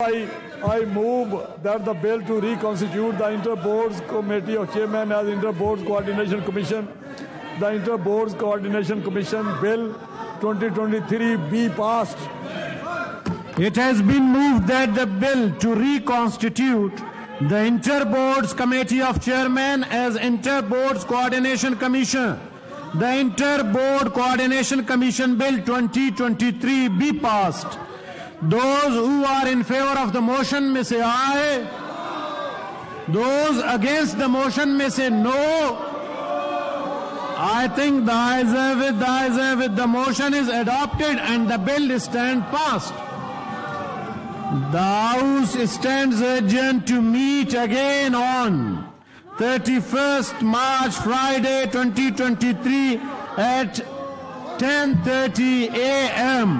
I move that the bill to reconstitute the Inter-Boards Committee of Chairmen as Inter-Boards Coordination Commission, the Inter-Boards Coordination Commission Bill 2023 be passed. It has been moved that the bill to reconstitute the Inter-Boards Committee of Chairmen as Inter-Boards Coordination Commission, the Inter-Board Coordination Commission Bill 2023 be passed. Those who are in favor of the motion may say aye. Those against the motion may say no. I think the ayes have it, the motion is adopted and the bill stands passed. The House stands adjourned to meet again on 31st March, Friday 2023 at 10:30 a.m.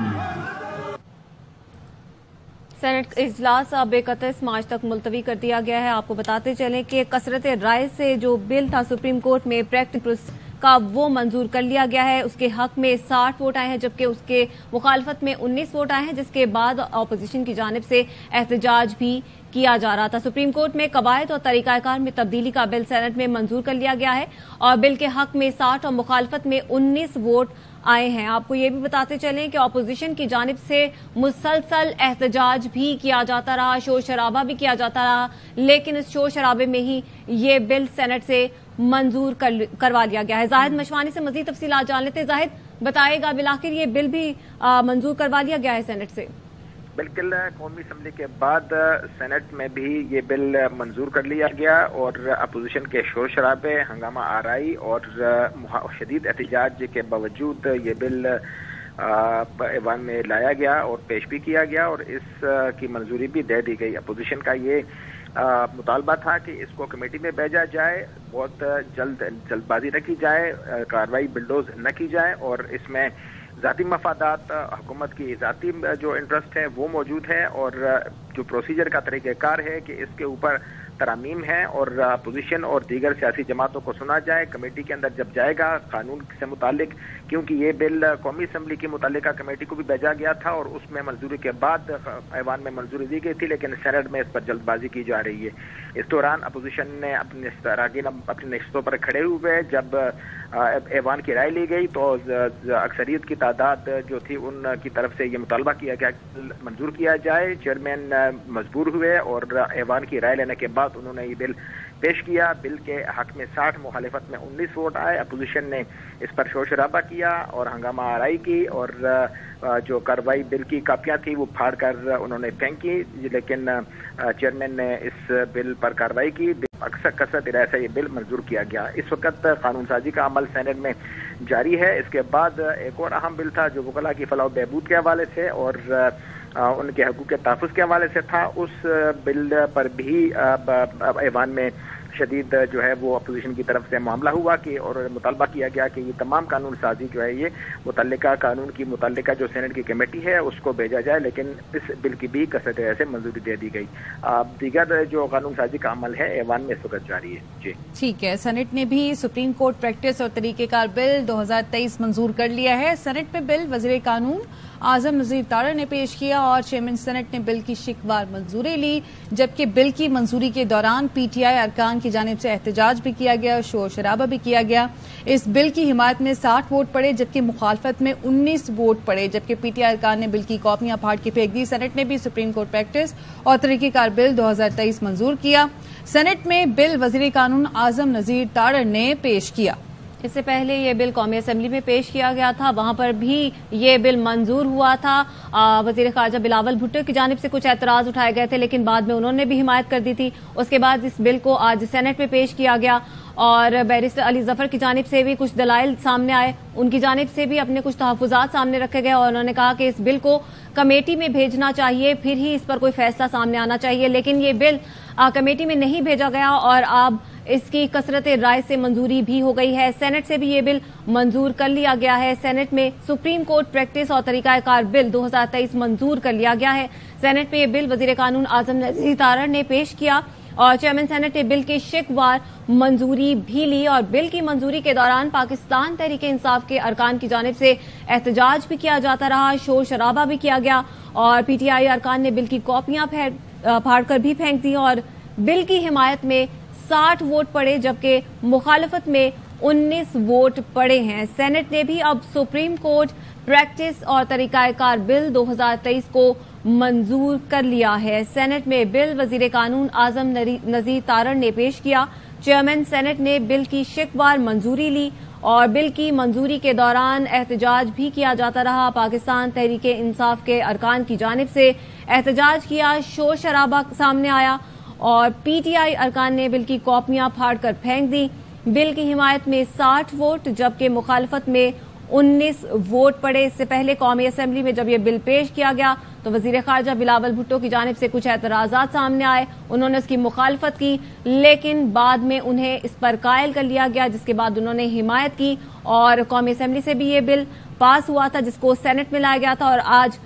Senate इजलास अब 31 मार्च तक मुलतवी कर दिया गया है। आपको बताते चलें कि कसरत राय से जो बिल था सुप्रीम कोर्ट में प्रैक्टिस का वो मंजूर कर लिया गया है। उसके हक में 60 वोट आए हैं जबकि उसके मुखालफत में 19 वोट आए हैं, जिसके बाद अपोजिशन की जानिब से एहतजाज भी किया जा रहा था। सुप्रीम कोर्ट में कवायद और तरीकाकार में तब्दीली का बिल सेनेट में मंजूर कर लिया गया है और बिल के हक में 60 और मुखालफत में 19 वोट आए हैं। आपको ये भी बताते चलें कि अपोजिशन की जानिब से मुसलसल एहतजाज भी किया जाता रहा, शोर शराबा भी किया जाता रहा, लेकिन इस शोर शराबे में ही ये बिल सेनेट से मंजूर करवा लिया गया है। जाहिद मशवानी से मजीद तफसीलात जान लेते हैं। जाहिद, बताएगा बिलाखिर ये बिल भी मंजूर करवा लिया गया है सेनेट से? बिल्कुल, कौमी असम्बली के बाद सेनेट में भी ये बिल मंजूर कर लिया गया और अपोजिशन के शोर शराबे, हंगामा आराई और शदीद एहतजाज के बावजूद ये बिल ऐवान में लाया गया और पेश भी किया गया और इसकी मंजूरी भी दे दी गई। अपोजिशन का ये मुतालबा था कि इसको कमेटी में भेजा जाए, बहुत जल्दबाजी न की जाए, कार्रवाई बिल्डोज न की जाए और इसमें ज़ाती मफादात, हुकूमत की ज़ाती जो इंटरेस्ट है वो मौजूद है और जो प्रोसीजर का तरीक़ाकार है कि इसके ऊपर तरामीम है और अपोजिशन और दीगर सियासी जमातों को सुना जाए। कमेटी के अंदर जब जाएगा कानून से मुतालिक, क्योंकि ये बिल कौमी असम्बली की मुतालिका कमेटी को भी भेजा गया था और उसमें मंजूरी के बाद ऐवान में मंजूरी दी गई थी, लेकिन सेनेट में इस पर जल्दबाजी की जा रही है। इस दौरान अपोजिशन ने अपने अराकीन अपनी नशिस्तों पर खड़े हुए जब ऐवान की राय ली गई तो अक्सरियत की तादाद जो थी उनकी तरफ से ये मुतालबा किया गया मंजूर किया जाए। चेयरमैन मजबूर हुए और ऐवान की राय लेने के बाद उन्होंने ये बिल पेश किया। बिल के हक में 60, मुखालिफत में 19 वोट आए। अपोजिशन ने इस पर शोर शराबा किया और हंगामा आराई की और जो कार्रवाई बिल की कापियां थी वो फाड़ कर उन्होंने फेंकी, लेकिन चेयरमैन ने इस बिल पर कार्रवाई की। अक्सर कसरत राय से ये बिल मंजूर किया गया। इस वक्त कानून साजी का अमल सेनेट में जारी है। इसके बाद एक और अहम बिल था जो वकला की फलाह बहबूद के हवाले से और उनके हकूक़ के तहफ़्फ़ुज़ के हवाले से था। उस बिल पर भी ऐवान में शदीद जो है वो अपोजिशन की तरफ से मामला हुआ कि और मुतालबा किया गया कि ये तमाम कानून साजी जो है ये मुतल्लिका कानून की मुतल्लिका जो सेनेट की कमेटी है उसको भेजा जाए, लेकिन इस बिल की भी कसरत से मंजूरी दे दी गई। दीगर जो कानून साजी का अमल है ऐवान में इस वक्त जारी है। जी ठीक है, सेनेट ने भी सुप्रीम कोर्ट प्रैक्टिस और तरीकेकार बिल 2023 मंजूर कर लिया है। सेनेट में बिल वज़ीर कानून आजम नजीर तारड़ ने पेश किया और चेयरमैन सेनेट ने बिल की शिकवार मंजूरी ली, जबकि बिल की मंजूरी के दौरान पीटीआई अरकान की जानिब से एहतजाज भी किया गया और शोर शराबा भी किया गया। इस बिल की हिमायत में 60 वोट पड़े जबकि मुखालफत में 19 वोट पड़े, जबकि पीटीआई अरकान ने बिल की कॉपियां फाड़ के फेंक दी। सेनेट ने भी सुप्रीम कोर्ट प्रैक्टिस और तरीकेकार बिल 2023 मंजूर किया। सेनेट में बिल वज़ीर कानून आजम नजीर तारड़ ने पेश किया। इससे पहले ये बिल कौमी असम्बली में पेश किया गया था, वहां पर भी ये बिल मंजूर हुआ था। वजीर खारजा बिलावल भुट्टो की जानिब से कुछ एतराज उठाए गए थे, लेकिन बाद में उन्होंने भी हिमायत कर दी थी। उसके बाद इस बिल को आज सेनेट में पेश किया गया और बैरिस्टर अली जफर की जानिब से भी कुछ दलाइल सामने आए, उनकी जानिब से भी अपने कुछ तहफ़्फ़ुज़ात सामने रखे गए और उन्होंने कहा कि इस बिल को कमेटी में भेजना चाहिए, फिर ही इस पर कोई फैसला सामने आना चाहिए। लेकिन ये बिल कमेटी में नहीं भेजा गया और अब इसकी कसरत राय से मंजूरी भी हो गई है। सेनेट से भी ये बिल मंजूर कर लिया गया है। सेनेट में सुप्रीम कोर्ट प्रैक्टिस और तरीकाकार बिल 2023 मंजूर कर लिया गया है। सेनेट में ये बिल वज़ीर कानून आजम नज़ीर तारड़ ने पेश किया और चेयरमैन सेनेट ने बिल की शिकवार मंजूरी भी ली और बिल की मंजूरी के दौरान पाकिस्तान तहरीक इंसाफ के अरकान की जानिब से एहतजाज भी किया जाता रहा, शोर शराबा भी किया गया और पीटीआई अरकान ने बिल की कॉपियां फाड़कर भी फेंक दी और बिल की हिमायत में 60 वोट पड़े जबकि मुखालफत में 19 वोट पड़े हैं। सेनेट ने भी अब सुप्रीम कोर्ट प्रैक्टिस और तरीकाकार बिल 2023 को मंजूर कर लिया है। सेनेट में बिल वजीर कानून आजम नजीर तारण ने पेश किया। चेयरमैन सेनेट ने बिल की शिकवार मंजूरी ली और बिल की मंजूरी के दौरान एहतजाज भी किया जाता रहा। पाकिस्तान तहरीक इंसाफ के अरकान की जानिब से एहतजाज किया, शोर शराबा सामने आया और पीटीआई अरकान ने बिल की कॉपियां फाड़कर फेंक दी। बिल की हिमायत में 60 वोट जबकि मुखालफत में 19 वोट पड़े। इससे पहले कौमी असेंबली में जब यह बिल पेश किया गया तो वजीर खारजा बिलावल भुट्टो की जानिब से कुछ एतराजात सामने आए, उन्होंने उसकी मुखालफत की लेकिन बाद में उन्हें इस पर कायल कर लिया गया, जिसके बाद उन्होंने हिमायत की और कौमी असेंबली से भी ये बिल पास हुआ था जिसको सेनेट में लाया गया था और आज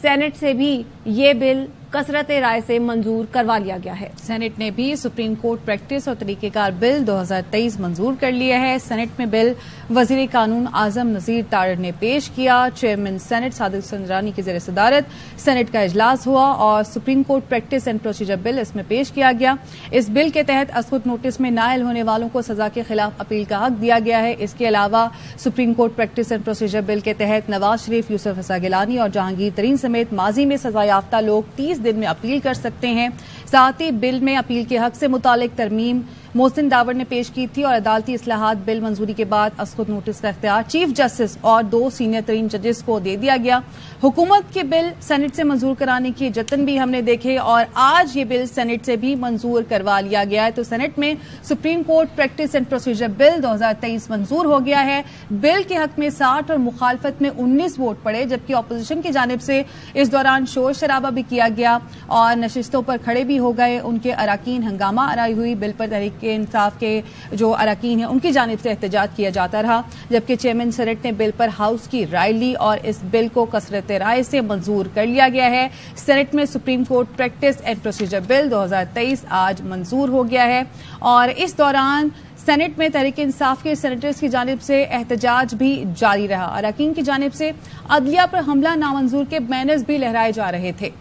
सेनेट से भी ये बिल कसरत राय से मंजूर करवा लिया गया है। सेनेट ने भी सुप्रीम कोर्ट प्रैक्टिस और तरीकेकार बिल 2023 मंजूर कर लिया है। सेनेट में बिल वजीर कानून आजम नजीर तारण ने पेश किया। चेयरमैन सेनेट सादिक संजरानी की ज़ेर सदारत सेनेट का इजलास हुआ और supreme court practice and procedure bill इसमें पेश किया गया। इस बिल के तहत असखुद नोटिस में नायल होने वालों को सजा के खिलाफ अपील का हक दिया गया है। इसके अलावा supreme court practice and procedure bill के तहत नवाज शरीफ, यूसुफ हसन गिलानी और जहांगीर तरीन समेत माजी में सजा याफ्ता लोग 30 दिन में अपील कर सकते हैं। साथ ही बिल में अपील के हक से मुतालिक तरमीम मोहसिन दावर ने पेश की थी और अदालती इस्लाहात बिल मंजूरी के बाद असखुद नोटिस का इख्तियार चीफ जस्टिस और 2 सीनियर तरीन जजेस को दे दिया गया। हुकूमत के बिल सेनेट से मंजूर कराने के जतन भी हमने देखे और आज ये बिल सेनेट से भी मंजूर करवा लिया गया है। तो सेनेट में supreme court practice and procedure bill 2023 मंजूर हो गया है। बिल के हक में 60 और मुखालफत में 19 वोट पड़े जबकि अपोजिशन की जानिब से इस दौरान शोर शराबा भी किया गया और नशिस्तों पर खड़े भी हो गए। उनके अराकीन हंगामा आराई हुई। बिल पर तहरीक इंसाफ के जो अराकीन हैं उनकी जानिब से एहतजाज किया जाता रहा जबकि चेयरमैन सेनेट ने बिल पर हाउस की राय ली और इस बिल को कसरत राय से मंजूर कर लिया गया है। सेनेट में supreme court practice and procedure bill 2023 आज मंजूर हो गया है और इस दौरान सेनेट में तहरीक इंसाफ के सेनेटर्स की जानिब से एहतजाज भी जारी रहा। अराकीन की जानिब से अदलिया पर हमला नामंजूर के बैनर्स भी लहराए जा रहे थे।